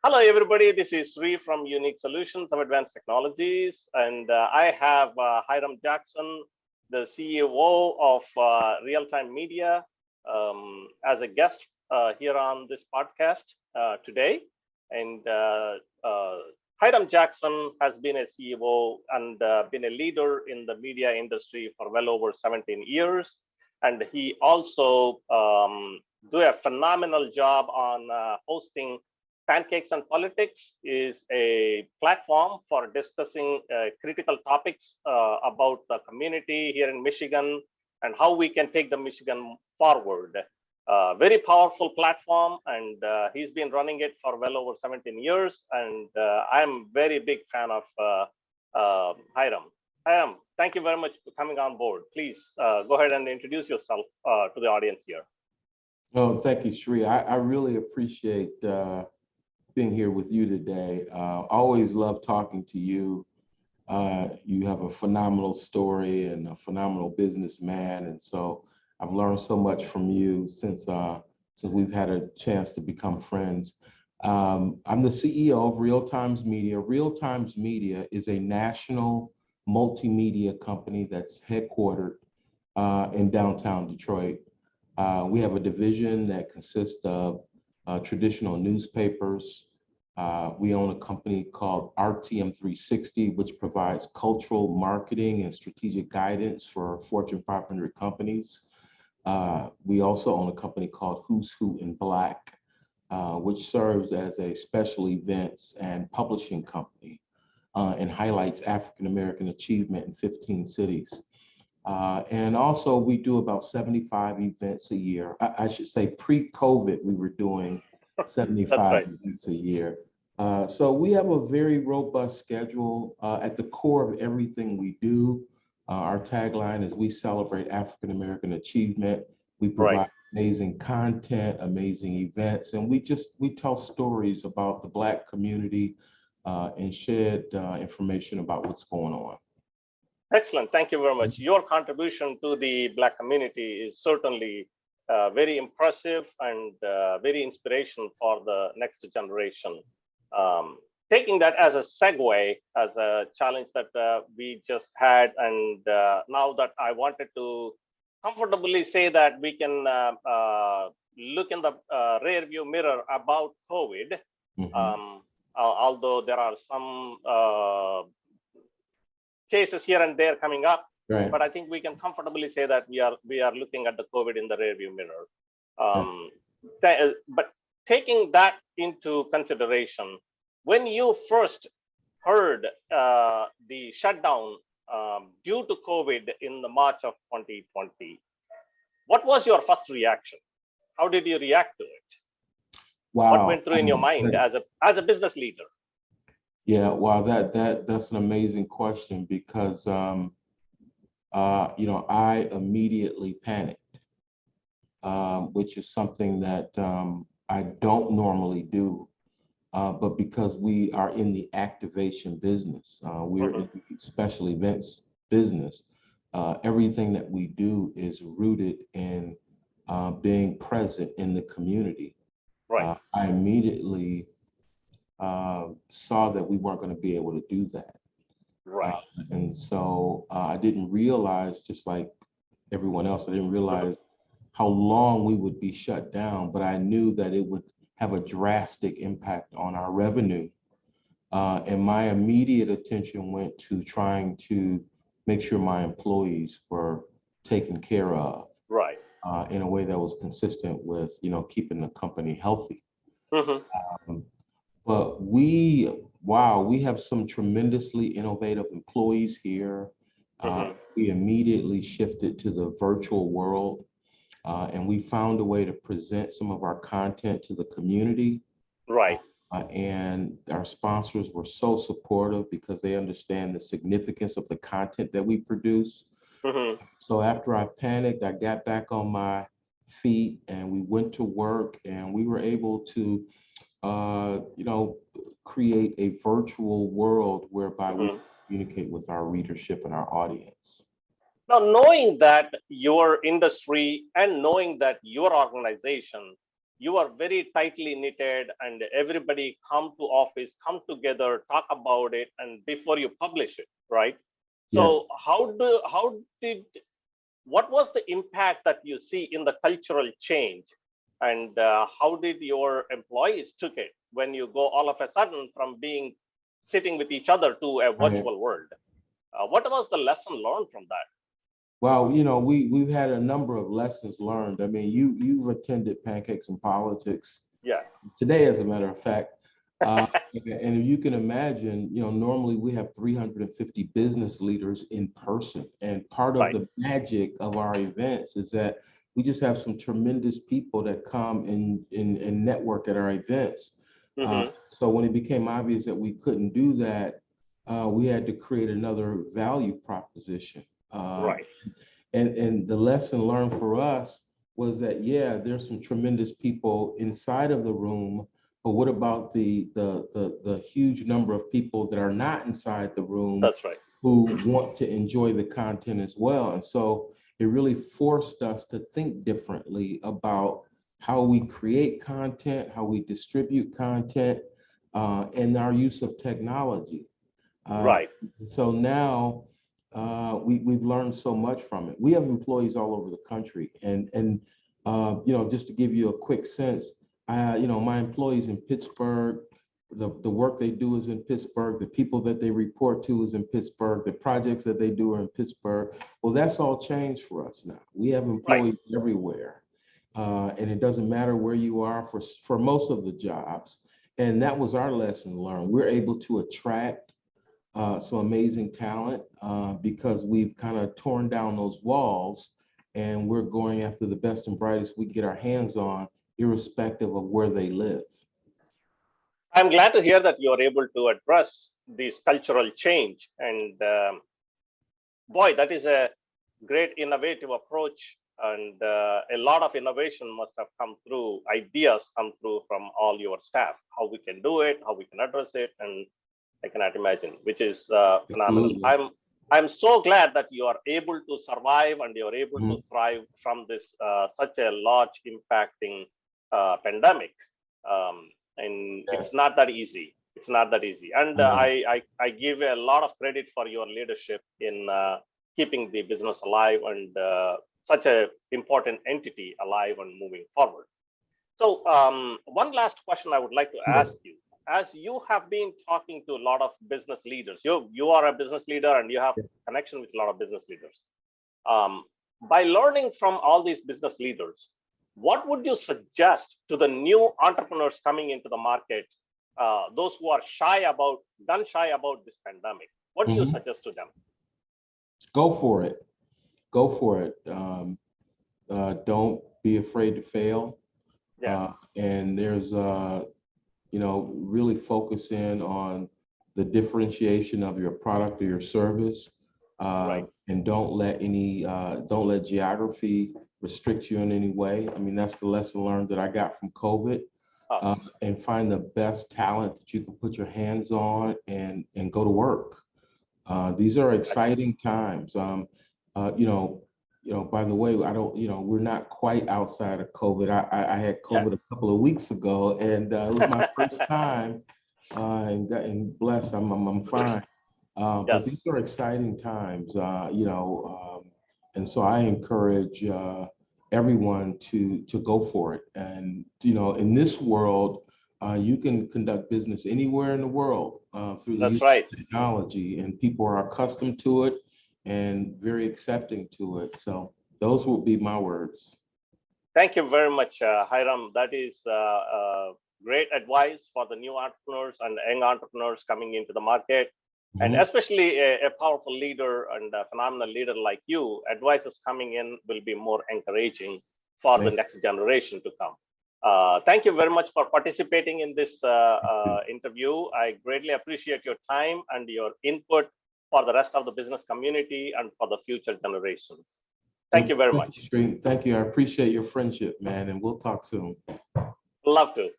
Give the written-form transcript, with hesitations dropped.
Hello, everybody. This is Sri from Unique Solutions of Advanced Technologies, and I have Hiram Jackson, the CEO of Real Time Media, as a guest here on this podcast today. And Hiram Jackson has been a CEO and been a leader in the media industry for well over 17 years. And he also do a phenomenal job on hosting Pancakes and Politics is a platform for discussing critical topics about the community here in Michigan and how we can take the Michigan forward. Very powerful platform, and he's been running it for well over 17 years. And I'm very big fan of Hiram. Hiram, thank you very much for coming on board. Please go ahead and introduce yourself to the audience here. Oh, thank you, Sri. I really appreciate being here with you today. Always love talking to you. You have a phenomenal story and a phenomenal businessman, and so I've learned so much from you since we've had a chance to become friends. I'm the CEO of Real Times Media. Real Times Media is a national multimedia company that's headquartered in downtown Detroit. We have a division that consists of traditional newspapers. We own a company called RTM 360, which provides cultural marketing and strategic guidance for Fortune 500 companies. We also own a company called Who's Who in Black, which serves as a special events and publishing company and highlights African-American achievement in 15 cities. And also we do about 75 events a year. I should say pre-COVID, we were doing 75 events a year. So we have a very robust schedule. At the core of everything we do, our tagline is we celebrate African-American achievement. We provide amazing content, amazing events, and we tell stories about the Black community and shed information about what's going on. Excellent. Thank you very much. Your contribution to the Black community is certainly very impressive and very inspirational for the next generation. Taking that as a segue, as a challenge that we just had, and now that I wanted to comfortably say that we can look in the rear view mirror about COVID, although there are some cases here and there coming up, but I think we can comfortably say that we are looking at the COVID in the rear view mirror. But taking that into consideration, when you first heard the shutdown due to COVID in the March of 2020, what was your first reaction? How did you react to it? Wow. What went through in your mind as a business leader? Yeah, wow, that's an amazing question because you know, I immediately panicked, which is something that I don't normally do, but because we are in the activation business, we're in the special events business, everything that we do is rooted in being present in the community. I immediately saw that we weren't going to be able to do that. And so I didn't realize, just like everyone else, I didn't realize how long we would be shut down, but I knew that it would have a drastic impact on our revenue. And my immediate attention went to trying to make sure my employees were taken care of in a way that was consistent with, you know, keeping the company healthy. But we have some tremendously innovative employees here. We immediately shifted to the virtual world, and we found a way to present some of our content to the community. And our sponsors were so supportive because they understand the significance of the content that we produce. So after I panicked, I got back on my feet and we went to work, and we were able to you know, create a virtual world whereby we communicate with our readership and our audience. Now, knowing that your industry and knowing that your organization you are very tightly knitted, and everybody come to office, come together, talk about it, and before you publish it, right? Yes. So what was the impact that you see in the cultural change, and how did your employees took it when you go all of a sudden from being sitting with each other to a Right. virtual world? What was the lesson learned from that? Well, we've had a number of lessons learned. I mean, you've attended Pancakes and Politics Yeah. today, as a matter of fact. And if you can imagine, normally we have 350 business leaders in person. And part of Right. the magic of our events is that we just have some tremendous people that come and network at our events. So when it became obvious that we couldn't do that, we had to create another value proposition. Right. And the lesson learned for us was that, yeah, there's some tremendous people inside of the room, but what about the huge number of people that are not inside the room? That's right. Who want to enjoy the content as well? And so it really forced us to think differently about how we create content, how we distribute content, and our use of technology. Right. So now we've learned so much from it. We have employees all over the country, and just to give you a quick sense, my employees in Pittsburgh, the work they do is in Pittsburgh, the people that they report to is in Pittsburgh, the projects that they do are in Pittsburgh. Well, that's all changed for us now. We have employees everywhere, and it doesn't matter where you are for most of the jobs. And that was our lesson learned. We're able to attract some amazing talent because we've kind of torn down those walls, and we're going after the best and brightest we can get our hands on, irrespective of where they live. I'm glad to hear that you're able to address this cultural change. And boy, that is a great innovative approach. And a lot of innovation must have come through, ideas come through from all your staff, how we can do it, how we can address it. And I cannot imagine, which is phenomenal. I'm so glad that you are able to survive and you're able to thrive from this such a large impacting pandemic. And it's not that easy. It's not that easy. And I give a lot of credit for your leadership in keeping the business alive and such an important entity alive and moving forward. So one last question I would like to ask you. As you have been talking to a lot of business leaders, you are a business leader and you have connection with a lot of business leaders. By learning from all these business leaders, what would you suggest to the new entrepreneurs coming into the market, those who are gun shy about this pandemic? What do you suggest to them? Go for it. Go for it. Don't be afraid to fail. Yeah. And there's really focus in on the differentiation of your product or your service, and don't let geography restrict you in any way. I mean, that's the lesson learned that I got from COVID. And find the best talent that you can put your hands on and go to work. These are exciting times. By the way, we're not quite outside of COVID. I had COVID a couple of weeks ago, and it was my first time, and blessed, I'm fine. But these are exciting times, and so I encourage everyone to go for it. And in this world, you can conduct business anywhere in the world through the use of technology, and people are accustomed to it and very accepting to it. So those will be my words. Thank you very much, Hiram. That is great advice for the new entrepreneurs and young entrepreneurs coming into the market. And especially a powerful leader and a phenomenal leader like you, advices coming in will be more encouraging for the next generation to come. Thank you very much for participating in this interview. I greatly appreciate your time and your input for the rest of the business community and for the future generations. Thank you very much. Thank you. I appreciate your friendship, man, and we'll talk soon. Love to.